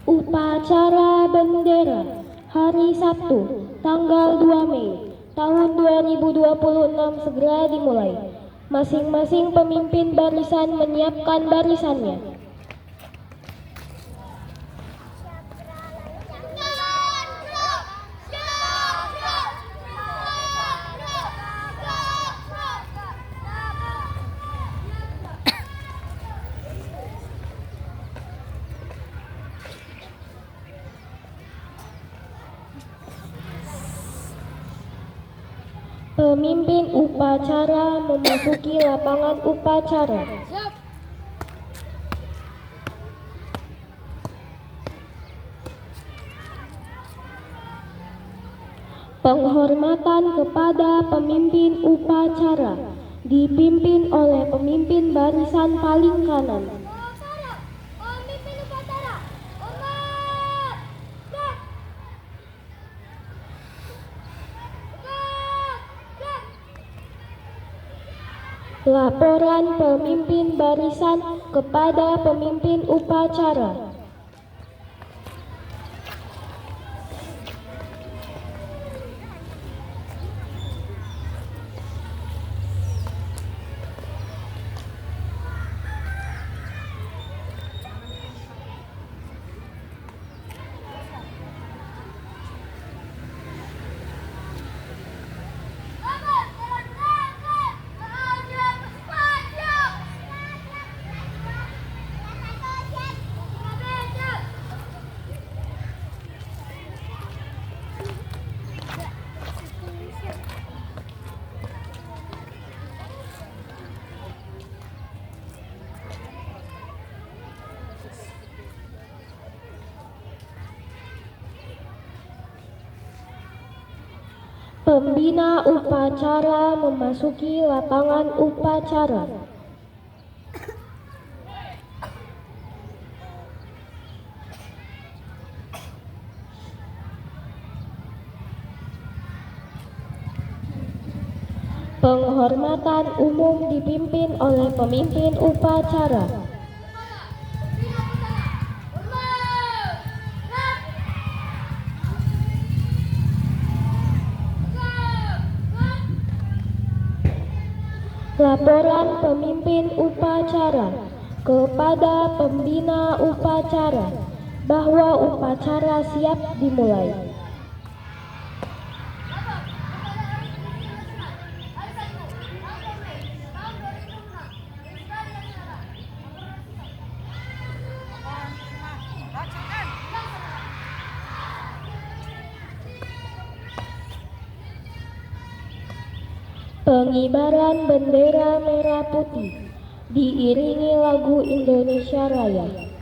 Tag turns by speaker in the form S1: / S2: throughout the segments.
S1: Upacara bendera hari Sabtu, tanggal 2 Mei tahun 2026 segera dimulai. Masing-masing pemimpin barisan menyiapkan barisannya. Pemimpin upacara memasuki lapangan upacara. Penghormatan kepada pemimpin upacara dipimpin oleh pemimpin barisan paling kanan. Laporan pemimpin barisan kepada pemimpin upacara. Pembina upacara memasuki lapangan upacara. Penghormatan umum dipimpin oleh pemimpin upacara. Laporan pemimpin upacara kepada pembina upacara bahwa upacara siap dimulai. Pengibaran bendera merah putih diiringi lagu Indonesia Raya.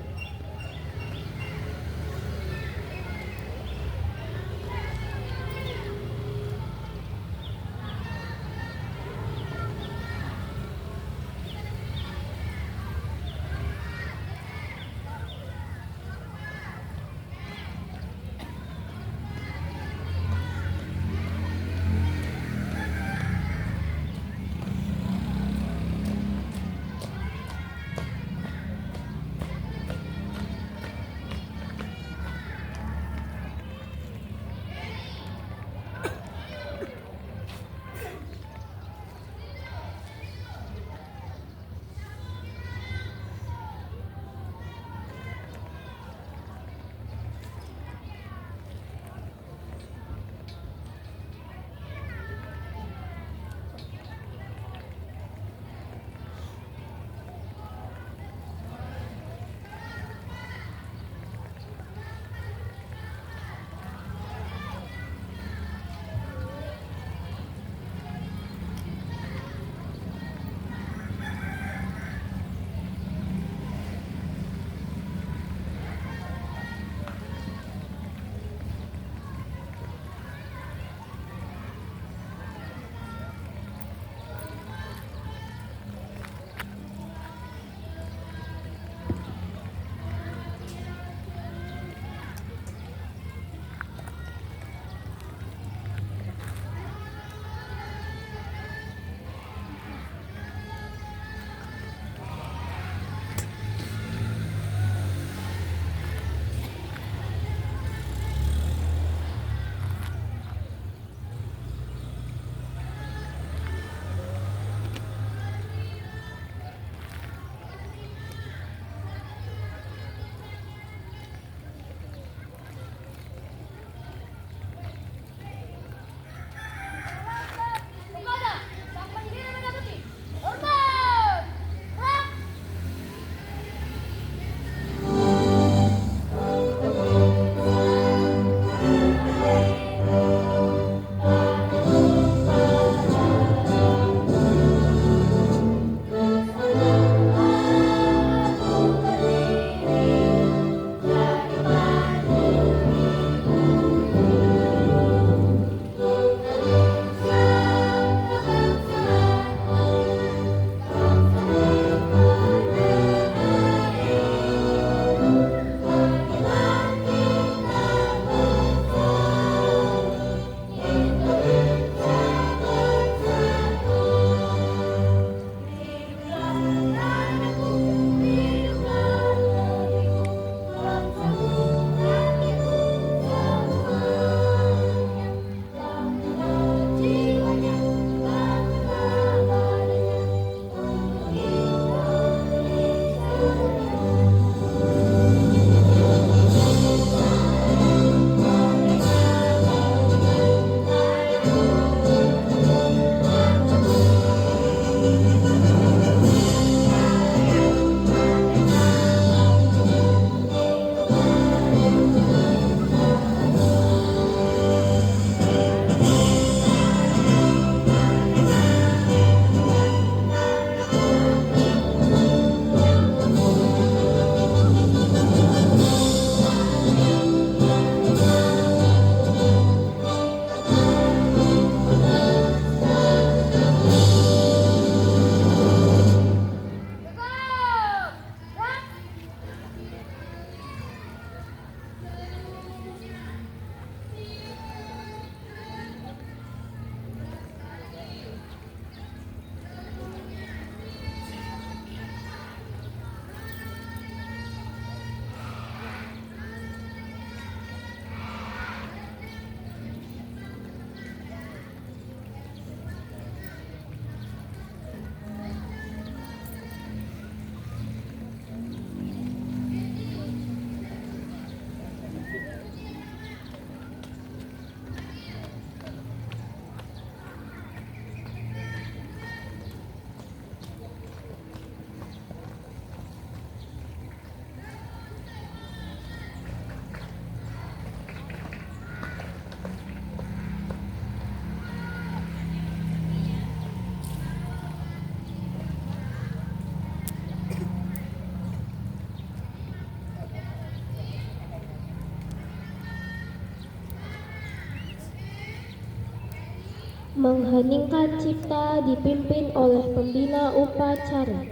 S1: Mengheningkan cipta dipimpin oleh pembina upacara.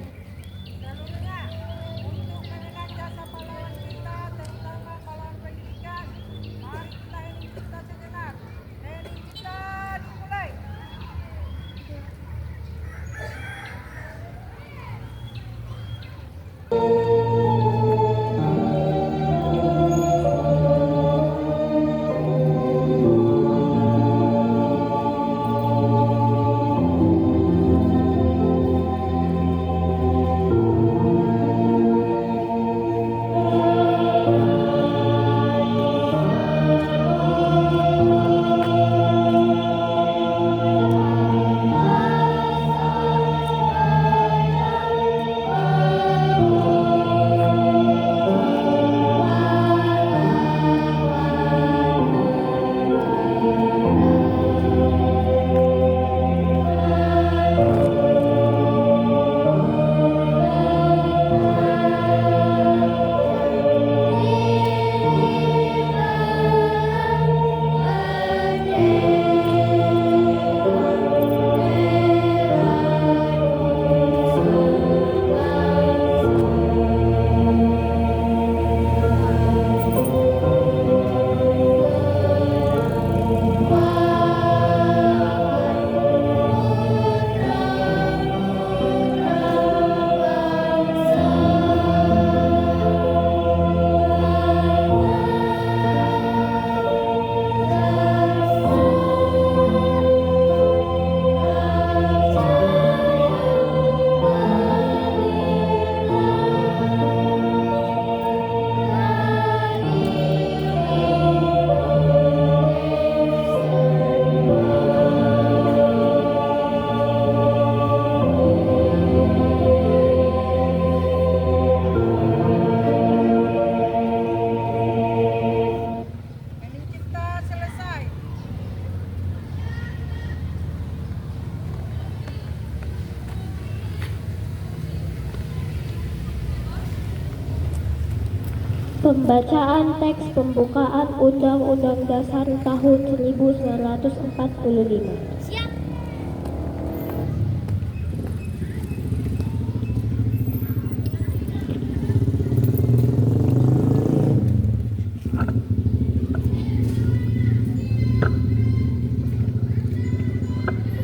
S2: Seluruhnya untuk mengenang jasa pahlawan kita, terutama pahlawan pendidikan. Mari kita hening cipta sejenak. Hening cipta dimulai. Hening cipta selesai.
S1: Pembacaan teks pembukaan Undang-Undang Dasar tahun 1945.
S2: Siap.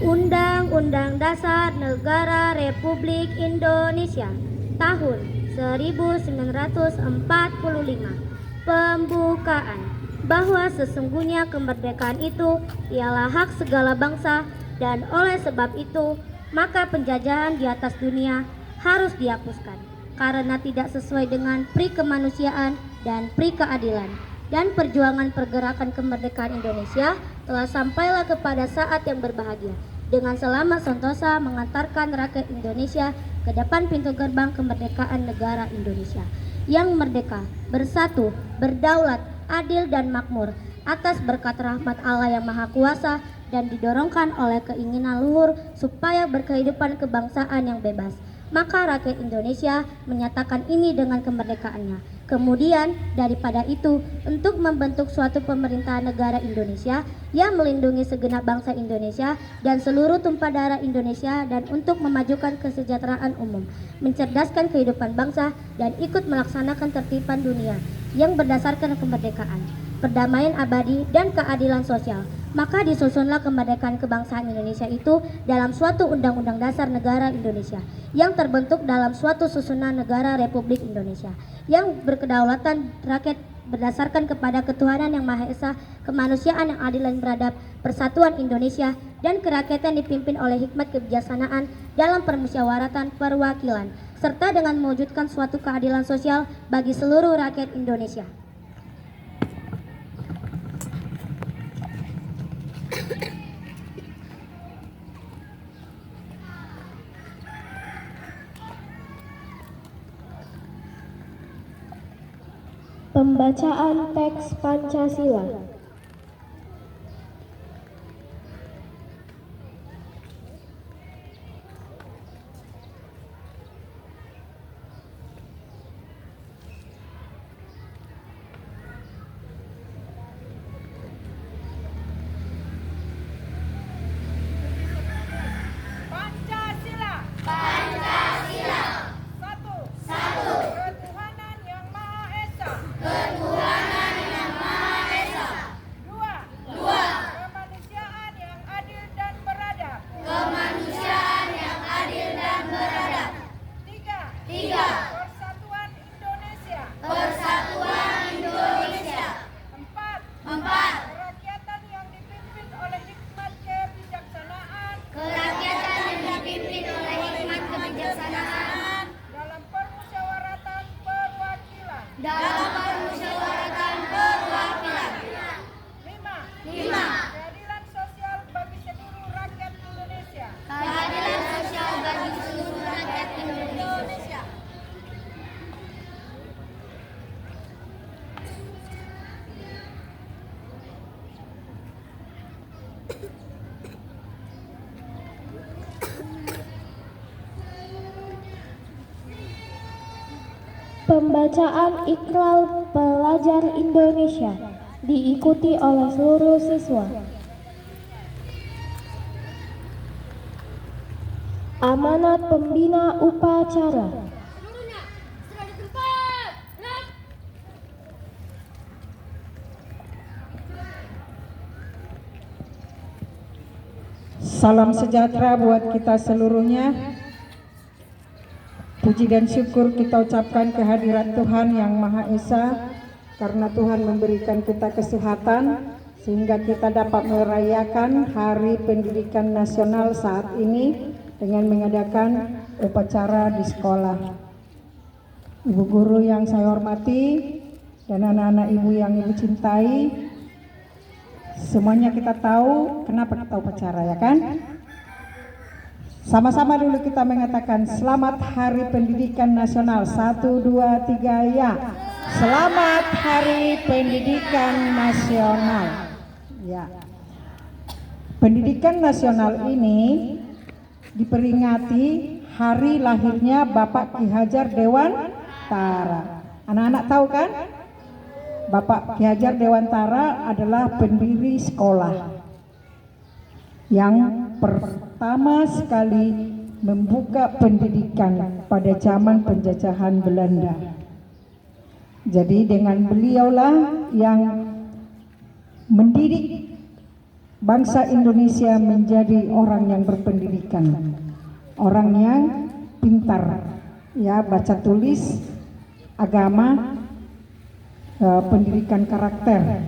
S3: Undang-Undang Dasar Negara Republik Indonesia tahun 1945. Pembukaan. Bahwa sesungguhnya kemerdekaan itu ialah hak segala bangsa, dan oleh sebab itu maka penjajahan di atas dunia harus dihapuskan karena tidak sesuai dengan pri kemanusiaan dan pri keadilan. Dan perjuangan pergerakan kemerdekaan Indonesia telah sampailah kepada saat yang berbahagia, dengan selamat sentosa mengantarkan rakyat Indonesia ke depan pintu gerbang kemerdekaan negara Indonesia yang merdeka, bersatu, berdaulat, adil dan makmur atas berkat rahmat Allah yang Maha Kuasa, dan didorongkan oleh keinginan luhur supaya berkehidupan kebangsaan yang bebas. Maka rakyat Indonesia menyatakan ini dengan kemerdekaannya. Kemudian daripada itu, untuk membentuk suatu pemerintahan negara Indonesia yang melindungi segenap bangsa Indonesia dan seluruh tumpah darah Indonesia, dan untuk memajukan kesejahteraan umum, mencerdaskan kehidupan bangsa, dan ikut melaksanakan tertiban dunia yang berdasarkan kemerdekaan, perdamaian abadi, dan keadilan sosial. Maka disusunlah kemerdekaan kebangsaan Indonesia itu dalam suatu Undang-Undang Dasar Negara Indonesia yang terbentuk dalam suatu susunan negara Republik Indonesia yang berkedaulatan rakyat berdasarkan kepada ketuhanan yang Maha Esa, kemanusiaan yang adil dan beradab, persatuan Indonesia, dan kerakyatan dipimpin oleh hikmat kebijaksanaan dalam permusyawaratan perwakilan, serta dengan mewujudkan suatu keadilan sosial bagi seluruh rakyat Indonesia.
S1: Pembacaan teks Pancasila. Pembacaan Iqral Pelajar Indonesia diikuti oleh seluruh siswa. Amanat pembina upacara.
S4: Salam sejahtera buat kita seluruhnya. Puji dan syukur kita ucapkan kehadirat Tuhan Yang Maha Esa, karena Tuhan memberikan kita kesehatan sehingga kita dapat merayakan Hari Pendidikan Nasional saat ini dengan mengadakan upacara di sekolah. Ibu guru yang saya hormati dan anak-anak ibu yang ibu cintai, semuanya kita tahu kenapa kita upacara, ya kan? Sama-sama dulu kita mengatakan Selamat Hari Pendidikan Nasional. 1, 2, 3 ya. Selamat Hari Pendidikan Nasional. Ya. Pendidikan nasional ini diperingati hari lahirnya Bapak Ki Hajar Dewantara. Anak-anak tahu kan? Bapak Ki Hajar Dewantara adalah pendiri sekolah yang pertama sekali membuka pendidikan pada zaman penjajahan Belanda. Jadi dengan beliaulah yang mendidik bangsa Indonesia menjadi orang yang berpendidikan, orang yang pintar, ya, baca tulis, agama, pendidikan karakter,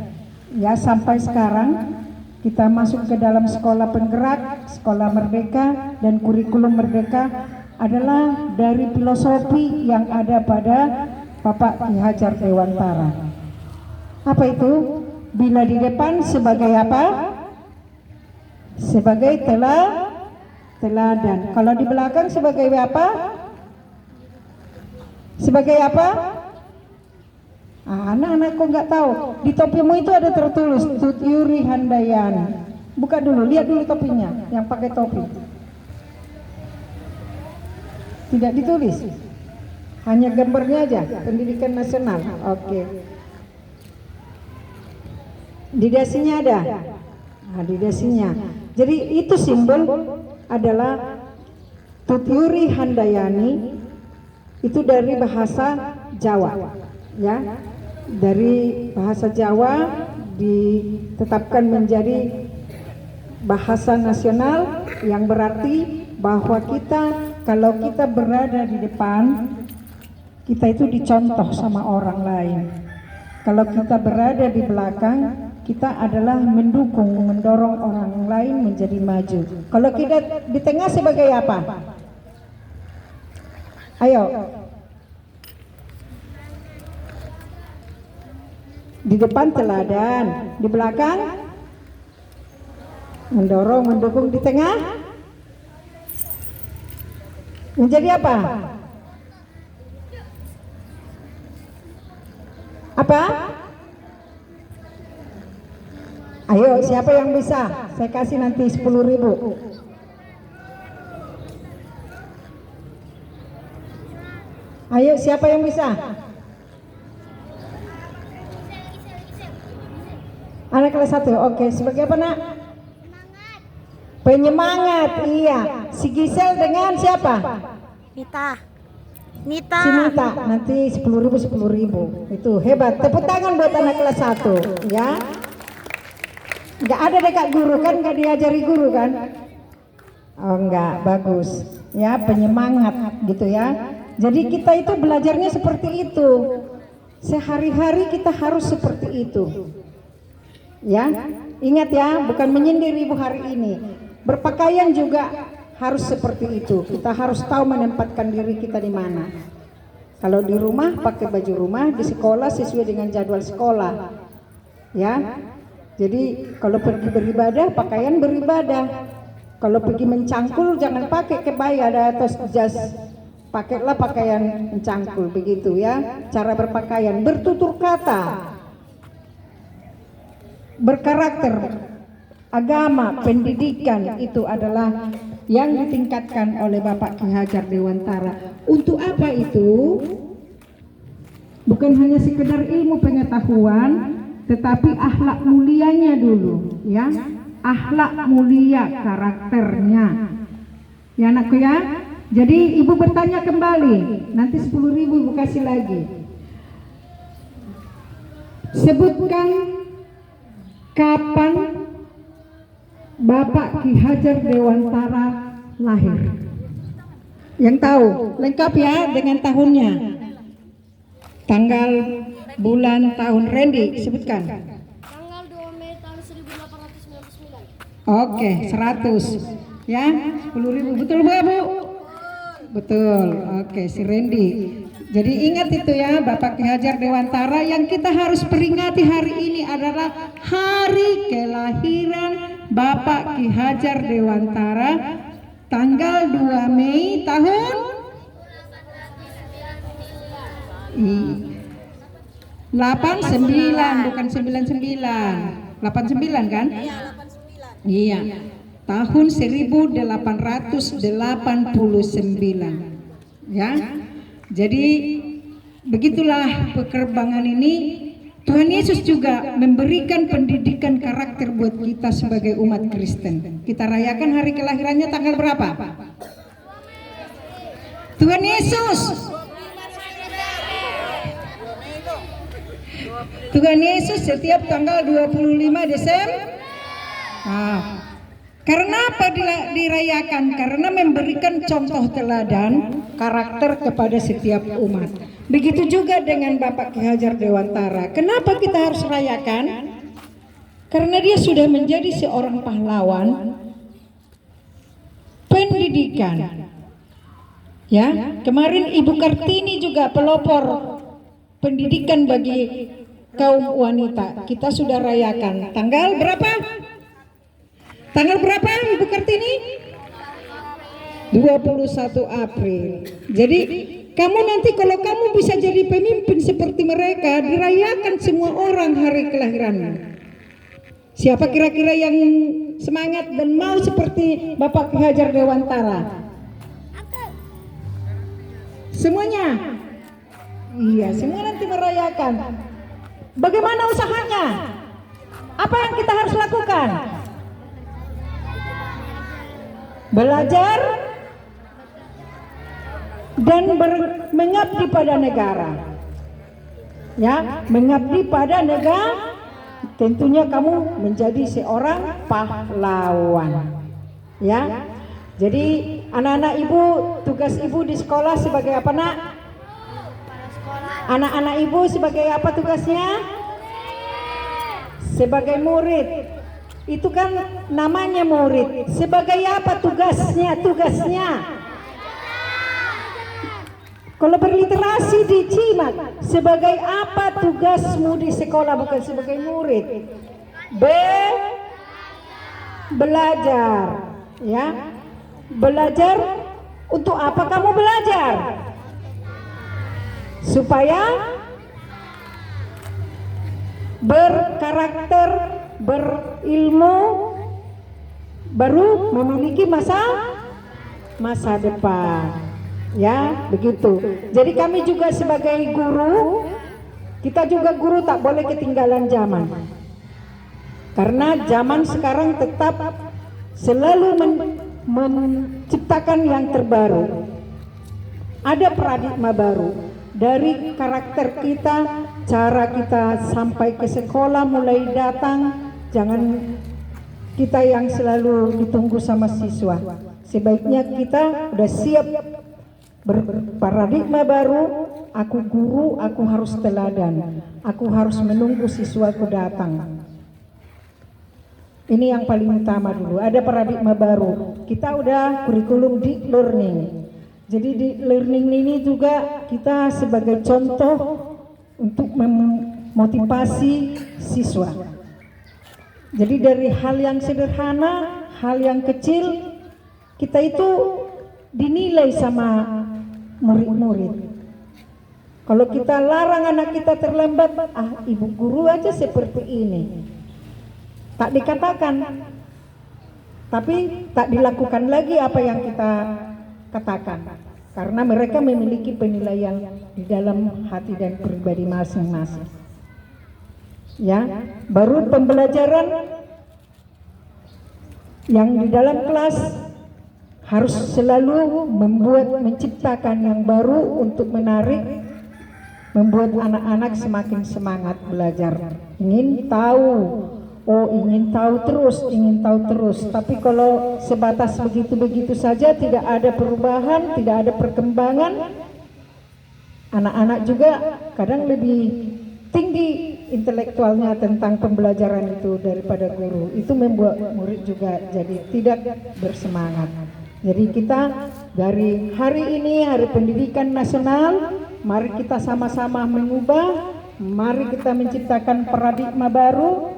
S4: ya, sampai sekarang kita masuk ke dalam sekolah penggerak, sekolah merdeka, dan kurikulum merdeka adalah dari filosofi yang ada pada Bapak Ki Hajar Dewantara. Apa itu? Bila di depan sebagai apa? Sebagai teladan. Kalau di belakang sebagai apa? Sebagai apa? Anak-anak kok nggak tahu? Di topimu itu ada tertulis Tutyuri Handayani. Buka dulu, lihat dulu topinya yang pakai topi. Tidak ditulis, hanya gambarnya aja. Pendidikan nasional. Oke. Di dasinya ada. Nah, di dasinya. Jadi itu simbol adalah Tutyuri Handayani. Itu dari bahasa Jawa, ya. Dari bahasa Jawa ditetapkan menjadi bahasa nasional, yang berarti bahwa kita, kalau kita berada di depan, kita itu dicontoh sama orang lain. Kalau kita berada di belakang, kita adalah mendukung, mendorong orang lain menjadi maju. Kalau kita di tengah sebagai apa? Ayo. Di depan teladan, di belakang mendorong, mendukung, di tengah menjadi apa? Apa? Ayo, siapa yang bisa? Saya kasih nanti 10.000. Ayo, siapa yang bisa? Anak kelas 1, oke. Sebagai apa, nak? Penyemangat, iya. Si Gisel dengan siapa?
S3: Nita.
S4: Si Nita, nanti 10.000. Itu hebat. Tepuk tangan buat anak kelas 1, ya. Nggak ada dekat guru kan, nggak diajari guru kan? Oh enggak, bagus. Ya, penyemangat gitu ya. Jadi kita itu belajarnya seperti itu. Sehari-hari kita harus seperti itu. Ya, ingat ya, bukan menyindir ibu hari ini. Berpakaian juga harus seperti itu. Kita harus tahu menempatkan diri kita di mana. Kalau di rumah pakai baju rumah, di sekolah sesuai dengan jadwal sekolah. Ya. Jadi kalau pergi beribadah, pakaian beribadah. Kalau pergi mencangkul, jangan pakai kebaya ada atas jas. Pakailah pakaian mencangkul, begitu ya. Cara berpakaian, bertutur kata, berkarakter, agama, pendidikan, itu adalah yang ditingkatkan oleh Bapak Ki Hajar Dewantara. Untuk apa itu? Bukan hanya sekedar ilmu pengetahuan, tetapi akhlak mulianya dulu, ya. Akhlak mulia karakternya. Ya anakku ya. Jadi ibu bertanya kembali, nanti 10.000 ibu kasih lagi. Sebutkan kapan Bapak Ki Hajar Dewantara lahir. Yang tahu, lengkap ya dengan tahunnya. Tanggal, bulan, tahun. Randy, sebutkan.
S3: Tanggal 2 Mei tahun 1899.
S4: Oke, 100. Ya, 10.000. Betul Bu? Betul. Oke, si Randy. Jadi ingat itu ya, Bapak Ki Hajar Dewantara. Yang kita harus peringati hari ini adalah hari kelahiran Bapak Ki Hajar Dewantara, tanggal 2 Mei tahun 89, bukan 99. 89 kan? Iya. Tahun 1889. Ya. Jadi begitulah pekerbangan ini. Tuhan Yesus juga memberikan pendidikan karakter buat kita sebagai umat Kristen. Kita rayakan hari kelahirannya tanggal berapa? Tuhan Yesus. Tuhan Yesus setiap tanggal 25 Desember. Karena apa dirayakan? Karena memberikan contoh teladan karakter kepada setiap umat. Begitu juga dengan Bapak Ki Hajar Dewantara. Kenapa kita harus rayakan? Karena dia sudah menjadi seorang pahlawan pendidikan. Ya, kemarin Ibu Kartini juga pelopor pendidikan bagi kaum wanita. Kita sudah rayakan tanggal berapa? Tanggal berapa Ibu Kartini? 21 April. Jadi kamu nanti kalau kamu bisa jadi pemimpin seperti mereka, dirayakan semua orang hari kelahiranmu. Siapa kira-kira yang semangat dan mau seperti Bapak Ki Hajar Dewantara? Semuanya? Iya, semua nanti merayakan. Bagaimana usahanya? Apa yang kita harus lakukan? Belajar dan mengabdi pada negara. Ya, mengabdi pada negara. Tentunya kamu menjadi seorang pahlawan. Ya. Jadi anak-anak ibu, tugas ibu di sekolah sebagai apa, Nak? Anak-anak ibu sebagai apa tugasnya? Sebagai murid. Itu kan namanya murid. Sebagai apa tugasnya? Kalau berliterasi dicimak, sebagai apa tugasmu di sekolah, bukan sebagai murid. Belajar, ya. Belajar untuk apa kamu belajar? Supaya berkarakter, berilmu, baru memiliki masa depan. Ya, begitu. Jadi kami juga sebagai guru, kita juga guru tak boleh ketinggalan zaman. Karena zaman sekarang tetap selalu menciptakan yang terbaru. Ada paradigma baru dari karakter kita, cara kita sampai ke sekolah mulai datang. Jangan kita yang selalu ditunggu sama siswa. Sebaiknya kita udah siap berparadigma baru. Aku guru, aku harus teladan, aku harus menunggu siswaku datang. Ini yang paling utama dulu. Ada paradigma baru. Kita udah kurikulum deep learning. Jadi di learning ini juga kita sebagai contoh untuk memotivasi siswa. Jadi dari hal yang sederhana, hal yang kecil, kita itu dinilai sama murid-murid. Kalau kita larang anak kita terlambat, ibu guru aja seperti ini. Tak dikatakan, tapi tak dilakukan lagi apa yang kita katakan. karena mereka memiliki penilaian di dalam hati dan pribadi masing-masing. Ya, baru pembelajaran yang di dalam kelas harus selalu menciptakan yang baru untuk menarik, membuat anak-anak semakin semangat belajar, ingin tahu, ingin tahu terus. Tapi kalau sebatas begitu-begitu saja, tidak ada perubahan, tidak ada perkembangan, anak-anak juga kadang lebih tinggi intelektualnya tentang pembelajaran itu daripada guru. Itu membuat murid juga jadi tidak bersemangat. Jadi kita dari hari ini, Hari Pendidikan Nasional, mari kita sama-sama mengubah, mari kita menciptakan paradigma baru.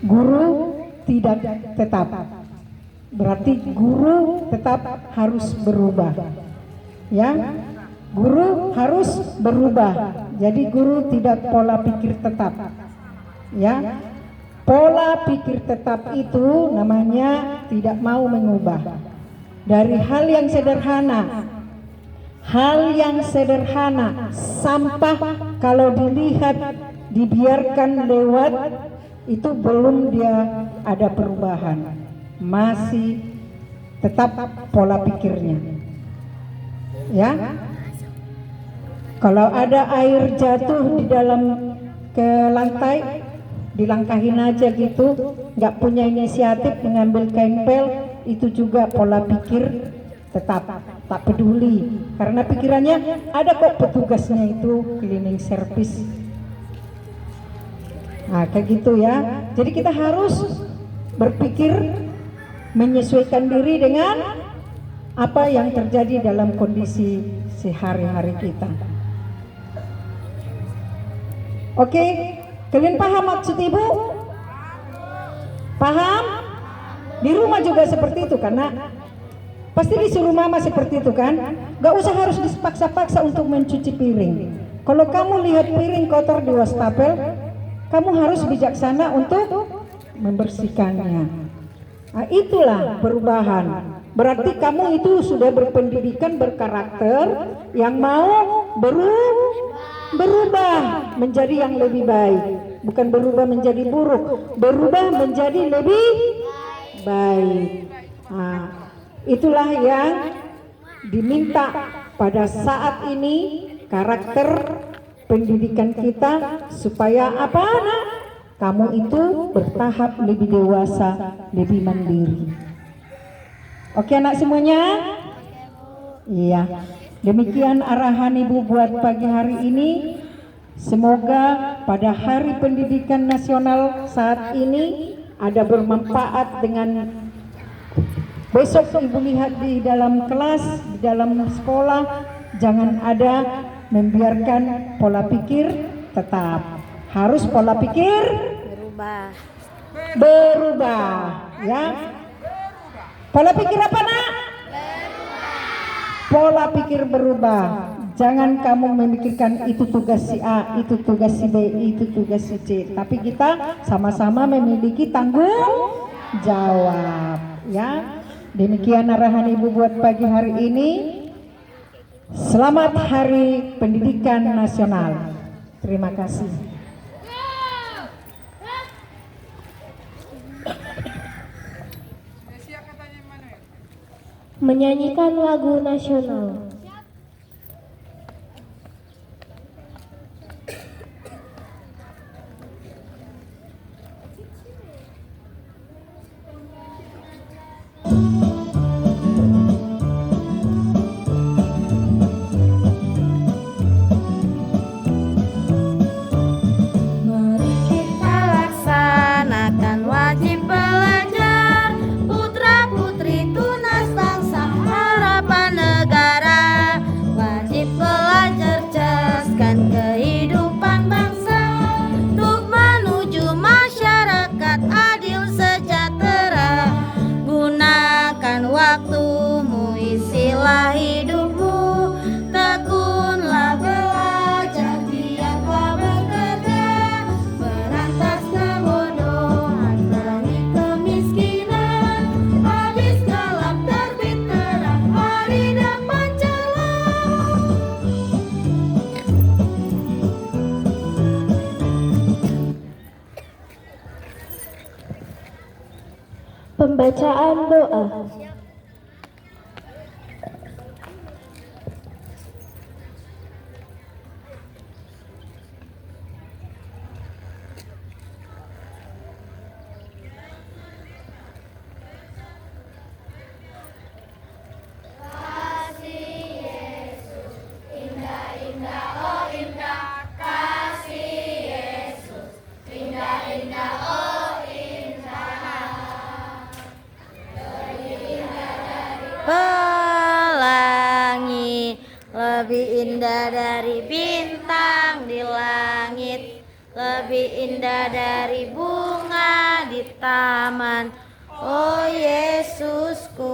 S4: Guru tidak tetap, berarti guru tetap harus berubah. Ya, guru harus berubah. Jadi guru tidak pola pikir tetap. Ya, pola pikir tetap itu namanya tidak mau mengubah. Dari hal yang sederhana, sampah kalau dilihat dibiarkan lewat, itu belum dia ada perubahan, masih tetap pola pikirnya. Ya, kalau ada air jatuh di dalam ke lantai, dilangkahin aja gitu, nggak punya inisiatif mengambil kain pel, itu juga pola pikir tetap tak peduli, karena pikirannya ada kok petugasnya itu cleaning service. Nah, kayak gitu ya. Jadi kita harus berpikir menyesuaikan diri dengan apa yang terjadi dalam kondisi sehari-hari kita. Oke, kalian paham maksud ibu? Paham? Di rumah juga seperti itu, karena pasti disuruh mama seperti itu kan? Gak usah harus dipaksa-paksa untuk mencuci piring. Kalau kamu lihat piring kotor di wastafel, kamu harus bijaksana untuk membersihkannya. Nah, itulah perubahan. Berarti kamu itu sudah berpendidikan, berkarakter, yang mau berubah menjadi yang lebih baik. Bukan berubah menjadi buruk, berubah menjadi lebih baik. Nah, itulah yang diminta pada saat ini, karakter pendidikan kita, supaya apa, nak? Kamu itu bertahap lebih dewasa, lebih mandiri. Oke anak semuanya? Iya. Demikian arahan ibu buat pagi hari ini. Semoga pada Hari Pendidikan Nasional saat ini ada bermanfaat, dengan besok ibu lihat di dalam kelas, di dalam sekolah, jangan ada membiarkan pola pikir tetap. Harus pola pikir berubah, ya. Pola pikir apa, nak? Pola pikir berubah. Jangan kamu memikirkan itu tugas si A, itu tugas si B, itu tugas si C. Tapi kita sama-sama memiliki tanggung jawab, ya. Demikian arahan ibu buat pagi hari ini. Selamat Hari Pendidikan Nasional. Terima kasih.
S1: Menyanyikan lagu nasional.
S3: Putra-putri tunas bangsa, harapan negara.
S1: Pembacaan doa.
S3: Pelangi lebih indah dari bintang di langit, lebih indah dari bunga di taman. Oh Yesusku.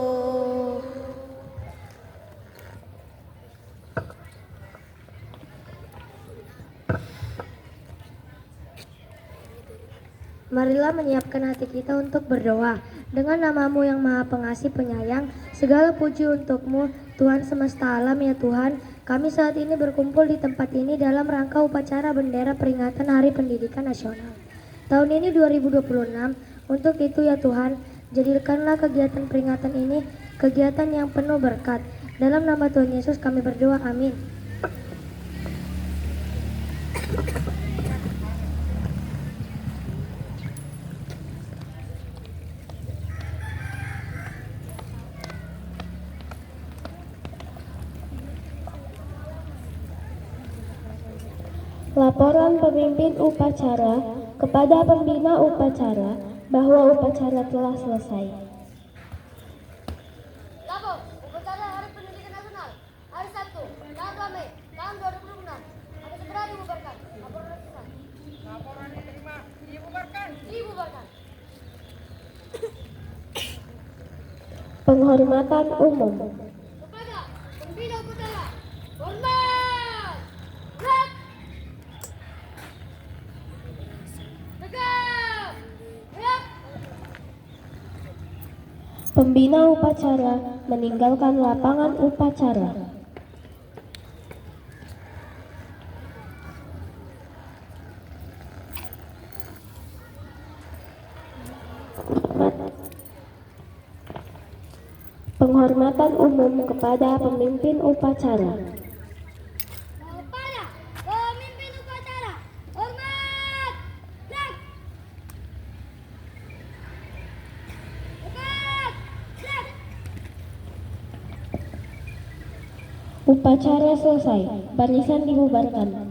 S3: Marilah menyiapkan hati kita untuk berdoa. Dengan namamu yang maha pengasih penyayang, segala puji untukmu, Tuhan semesta alam ya Tuhan. Kami saat ini berkumpul di tempat ini dalam rangka upacara bendera peringatan Hari Pendidikan Nasional. Tahun ini 2026, untuk itu ya Tuhan, jadikanlah kegiatan peringatan ini kegiatan yang penuh berkat. Dalam nama Tuhan Yesus kami berdoa, amin.
S1: Laporan pemimpin upacara kepada pembina upacara bahwa upacara telah selesai.
S3: Lapor, upacara Hari Pendidikan Nasional, hari Sabtu, tanggal 2 Mei, tahun 2026, akan segera dibubarkan. Laporan selesai.
S2: Laporan diterima. Dibubarkan.
S3: Dibubarkan.
S1: Penghormatan umum.
S3: Kepada pembina upacara, hormat, gerak, tegak, gerak.
S1: Pembina upacara meninggalkan lapangan upacara. Penghormatan umum kepada pemimpin upacara.
S3: Kepada pemimpin upacara, hormat, gerak, tegak, gerak.
S1: Upacara selesai, barisan dibubarkan.